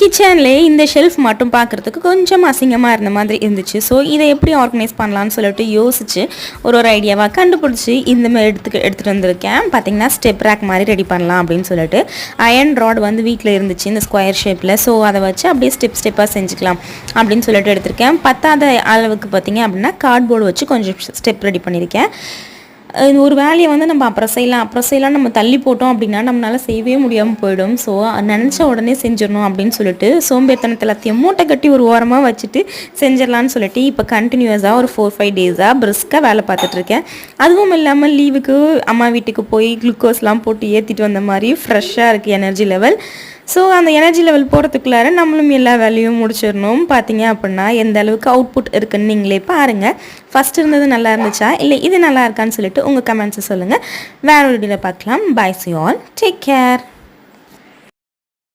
கிச்சன்லேயே இந்த ஷெல்ஃப் மட்டும் பார்க்குறதுக்கு கொஞ்சம் அசிங்கமாக இருந்த மாதிரி இருந்துச்சு. ஸோ இதை எப்படி ஆர்கனைஸ் பண்ணலான்னு சொல்லிட்டு யோசிச்சு ஒரு ஐடியாவாக கண்டுபிடிச்சி இந்த மாதிரி எடுத்துகிட்டு வந்திருக்கேன். பார்த்திங்கன்னா ஸ்டெப் ரேக் மாதிரி ரெடி பண்ணலாம் அப்படின்னு சொல்லிட்டு அயர்ன் ராட் வந்து வீட்டில் இருந்துச்சு இந்த ஸ்கொயர் ஷேப்பில். ஸோ அதை வச்சு அப்படியே ஸ்டெப்பாக செஞ்சுக்கலாம் அப்படின்னு சொல்லிட்டு எடுத்திருக்கேன். பத்தாத அளவுக்கு பார்த்திங்க அப்படின்னா கார்ட்போர்டு வச்சு கொஞ்சம் ஸ்டெப் ரெடி பண்ணியிருக்கேன். ஒரு வேலையை வந்து நம்ம அப்புறம் செய்யலாம் நம்ம தள்ளி போட்டோம் அப்படின்னா நம்மளால் செய்யவே முடியாமல் போயிடும். ஸோ நினச்ச உடனே செஞ்சிடணும் அப்படின்னு சொல்லிட்டு சோம்பேறித்தனத்தை எல்லாத்தையும் மூட்டை கட்டி ஒரு ஓரமாக வச்சுட்டு செஞ்சிடலான்னு சொல்லிட்டு இப்போ கண்டினியூஸாக ஒரு 4-5 டேஸாக பிரிஸ்காக வேலை பார்த்துட்ருக்கேன். அதுவும் இல்லாமல் லீவுக்கு அம்மா வீட்டுக்கு போய் குளுக்கோஸ்லாம் போட்டு ஏற்றிட்டு வந்த மாதிரி ஃப்ரெஷ்ஷாக இருக்குது எனர்ஜி லெவல். ஸோ அந்த எனர்ஜி லெவல் போகிறதுக்குள்ளார நம்மளும் எல்லா வேலையும் முடிச்சிடணும். பார்த்தீங்க அப்படின்னா எந்த அளவுக்கு அவுட்புட் இருக்குன்னு நீங்களே பாருங்கள். ஃபஸ்ட் இருந்தது நல்லா இருந்துச்சா இல்லை இது நல்லா இருக்கான்னு சொல்லிட்டு உங்கள் கமெண்ட்ஸை சொல்லுங்கள். வேற ஒரு வீடியோவில் பார்க்கலாம். Bye see all, take care.